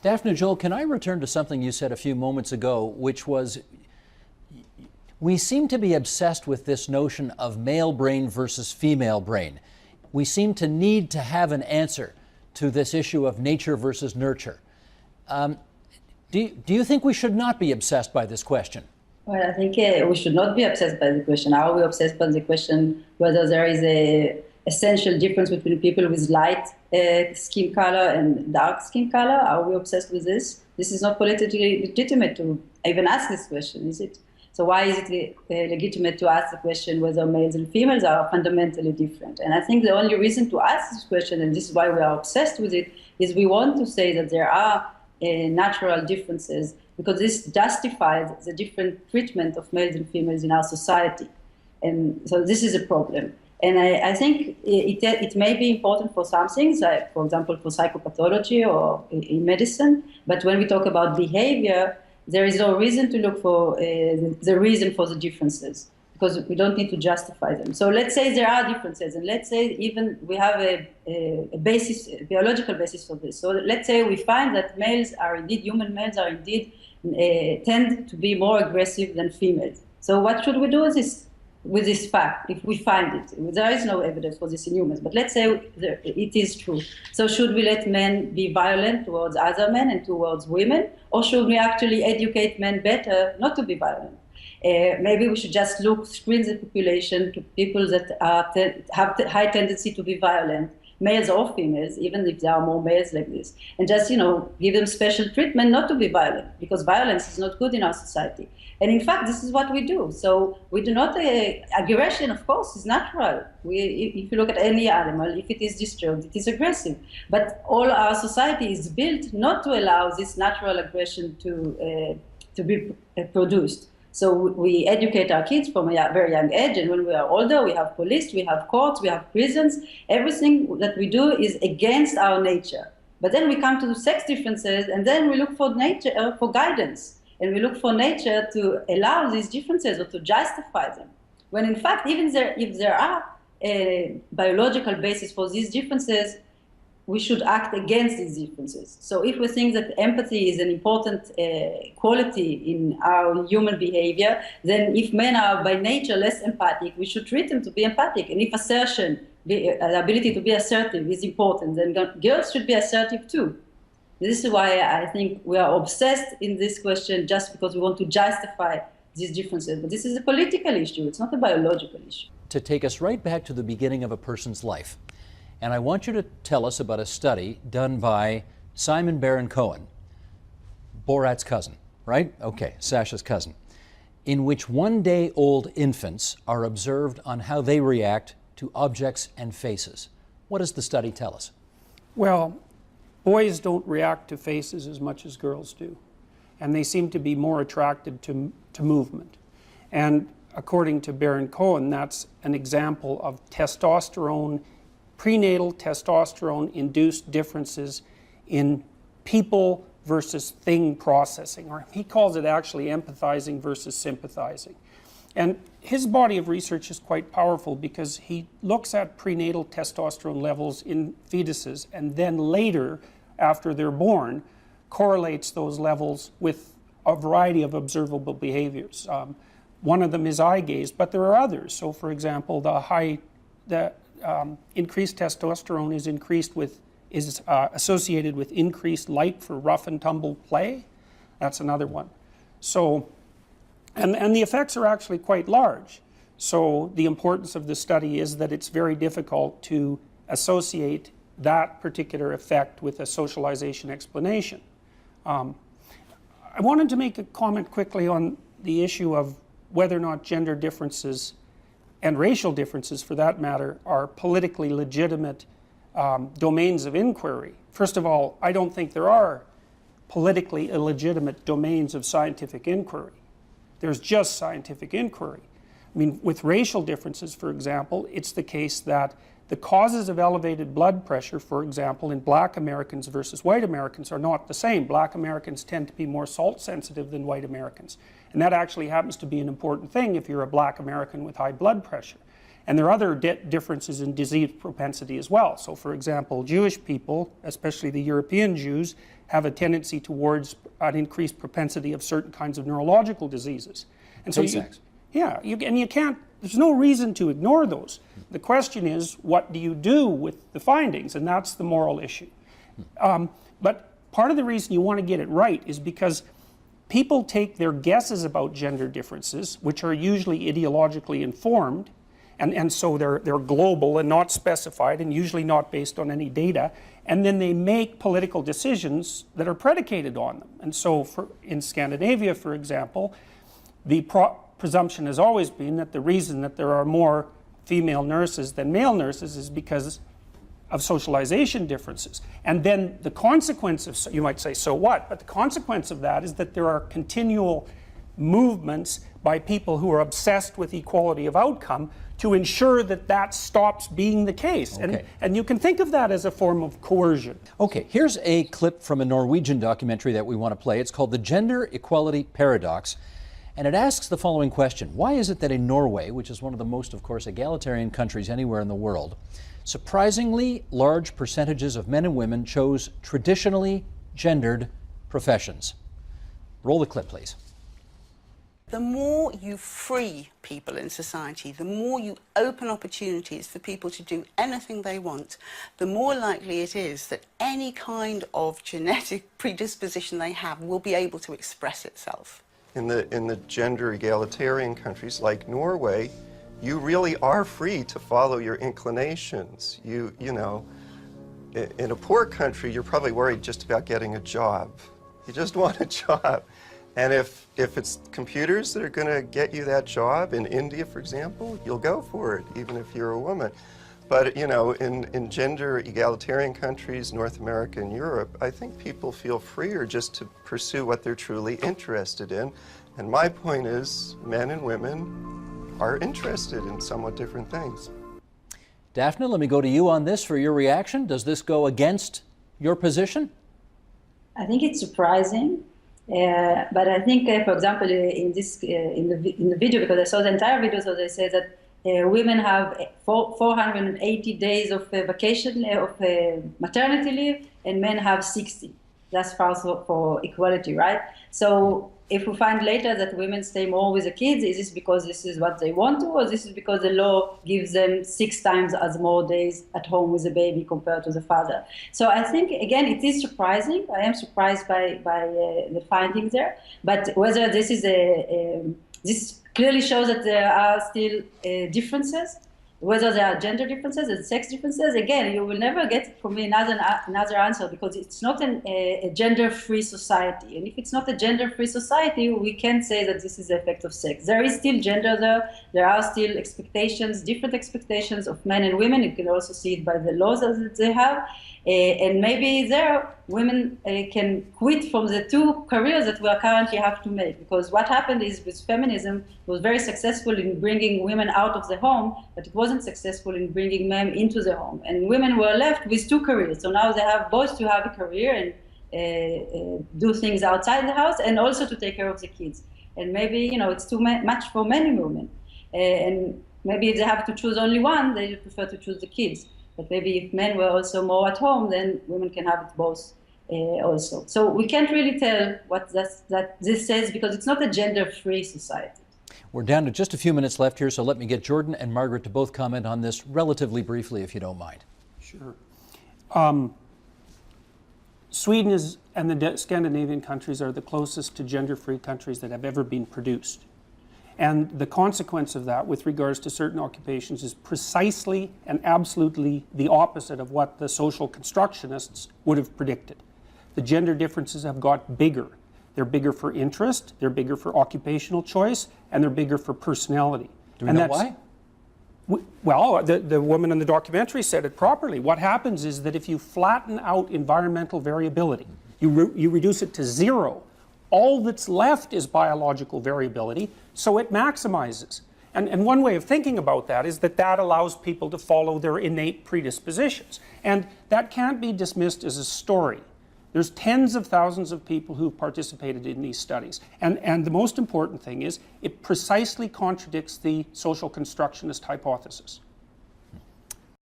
Daphne, Joel, can I return to something you said a few moments ago, which was we seem to be obsessed with this notion of male brain versus female brain. We seem to need to have an answer to this issue of nature versus nurture. Do you think we should not be obsessed by this question? Well, I think we should not be obsessed by the question. Are we obsessed by the question whether there is a essential difference between people with light skin color and dark skin color? Are we obsessed with this? This is not politically legitimate to even ask this question, is it? So why is it legitimate to ask the question whether males and females are fundamentally different? And I think the only reason to ask this question, and this is why we are obsessed with it, is we want to say that there are natural differences, because this justifies the different treatment of males and females in our society. And so this is a problem. And I think it may be important for some things, like, for example, for psychopathology or in medicine. But when we talk about behavior, there is no reason to look for the reason for the differences, because we don't need to justify them. So let's say there are differences, and let's say even we have a basis, a biological basis for this. So let's say we find that human males are indeed tend to be more aggressive than females. So what should we do with this fact, if we find it? There is no evidence for this in humans, but let's say it is true. So should we let men be violent towards other men and towards women, or should we actually educate men better not to be violent? Maybe we should just screen the population to people that have high tendency to be violent, males or females, even if there are more males like this, and just give them special treatment not to be violent, because violence is not good in our society. And in fact, this is what we do. So we do not, aggression, of course, is natural. If you look at any animal, if it is disturbed, it is aggressive. But all our society is built not to allow this natural aggression to be produced. So we educate our kids from a very young age, and when we are older, we have police, we have courts, we have prisons. Everything that we do is against our nature. But then we come to the sex differences, and then we look for nature, for guidance. And we look for nature to allow these differences or to justify them. When in fact, even if there are a biological basis for these differences, we should act against these differences. So if we think that empathy is an important quality in our human behavior, then if men are by nature less empathic, we should treat them to be empathic. And if assertion, the ability to be assertive is important, then girls should be assertive too. This is why I think we are obsessed in this question just because we want to justify these differences. But this is a political issue. It's not a biological issue. To take us right back to the beginning of a person's life. And I want you to tell us about a study done by Simon Baron-Cohen, Borat's cousin, right? Okay, Sasha's cousin, in which one-day-old infants are observed on how they react to objects and faces. What does the study tell us? Well, boys don't react to faces as much as girls do, and they seem to be more attracted to movement. And according to Baron-Cohen, that's an example of prenatal testosterone-induced differences in people versus thing processing, or he calls it actually empathizing versus sympathizing. And his body of research is quite powerful because he looks at prenatal testosterone levels in fetuses and then later, after they're born, correlates those levels with a variety of observable behaviors. One of them is eye gaze, but there are others. So for example, the increased testosterone is associated with increased like for rough and tumble play. That's another one. So, and the effects are actually quite large. So the importance of the study is that it's very difficult to associate that particular effect with a socialization explanation. I wanted to make a comment quickly on the issue of whether or not gender differences and racial differences, for that matter, are politically legitimate domains of inquiry. First of all, I don't think there are politically illegitimate domains of scientific inquiry. There's just scientific inquiry. I mean, with racial differences, for example, it's the case that the causes of elevated blood pressure, for example, in black Americans versus white Americans are not the same. Black Americans tend to be more salt sensitive than white Americans. And that actually happens to be an important thing if you're a black American with high blood pressure. And there are other differences in disease propensity as well. So for example, Jewish people, especially the European Jews, have a tendency towards an increased propensity of certain kinds of neurological diseases. And so you can't, there's no reason to ignore those. The question is, what do you do with the findings? And that's the moral issue. But part of the reason you want to get it right is because people take their guesses about gender differences, which are usually ideologically informed, and so they're global and not specified and usually not based on any data, and then they make political decisions that are predicated on them. And so in Scandinavia, for example, the presumption has always been that the reason that there are more female nurses than male nurses is because of socialization differences. And then the consequence of, you might say, so what? But the consequence of that is that there are continual movements by people who are obsessed with equality of outcome to ensure that that stops being the case. Okay. And you can think of that as a form of coercion. Okay, here's a clip from a Norwegian documentary that we want to play. It's called The Gender Equality Paradox. And it asks the following question. Why is it that in Norway, which is one of the most, of course, egalitarian countries anywhere in the world, surprisingly large percentages of men and women chose traditionally gendered professions? Roll the clip, please. The more you free people in society, the more you open opportunities for people to do anything they want, the more likely it is that any kind of genetic predisposition they have will be able to express itself. In the gender egalitarian countries like Norway, you really are free to follow your inclinations. You know, in a poor country, you're probably worried just about getting a job. You just want a job. And if it's computers that are going to get you that job, in India, for example, you'll go for it, even if you're a woman. But, you know, in gender egalitarian countries, North America and Europe, I think people feel freer just to pursue what they're truly interested in. And my point is, men and women are interested in somewhat different things. Daphne, let me go to you on this for your reaction. Does this go against your position? I think it's surprising. But I think, for example, in the video, because I saw the entire video, so they say that women have 480 days of vacation of maternity leave, and men have 60. That's for equality, right? So if we find later that women stay more with the kids, is this because this is what they want to, or this is because the law gives them 6 times as more days at home with the baby compared to the father? So I think, again, it is surprising. I am surprised by the findings there. But whether this is this clearly shows that there are still differences. Whether there are gender differences and sex differences, again, you will never get from me another answer, because it's not a gender-free society. And if it's not a gender-free society, we can't say that this is the effect of sex. There is still gender there. There are still expectations, different expectations of men and women. You can also see it by the laws that they have. And maybe there, women can quit from the 2 careers that we currently have to make. Because what happened is, with feminism, it was very successful in bringing women out of the home, but it wasn't successful in bringing men into the home. And women were left with 2 careers. So now they have both to have a career and do things outside the house, and also to take care of the kids. And maybe, you know, it's too much for many women. And maybe if they have to choose only one, they prefer to choose the kids. But maybe if men were also more at home, then women can have it both also. So we can't really tell what that this says, because it's not a gender-free society. We're down to just a few minutes left here, so let me get Jordan and Margaret to both comment on this relatively briefly, if you don't mind. Sure. Sweden and the Scandinavian countries are the closest to gender-free countries that have ever been produced. And the consequence of that with regards to certain occupations is precisely and absolutely the opposite of what the social constructionists would have predicted. The gender differences have got bigger. They're bigger for interest, they're bigger for occupational choice, and they're bigger for personality. Do we know why? Well, the woman in the documentary said it properly. What happens is that if you flatten out environmental variability, you reduce it to 0, all that's left is biological variability, so it maximizes. And one way of thinking about that is that that allows people to follow their innate predispositions. And that can't be dismissed as a story. There's tens of thousands of people who've participated in these studies. And the most important thing is it precisely contradicts the social constructionist hypothesis.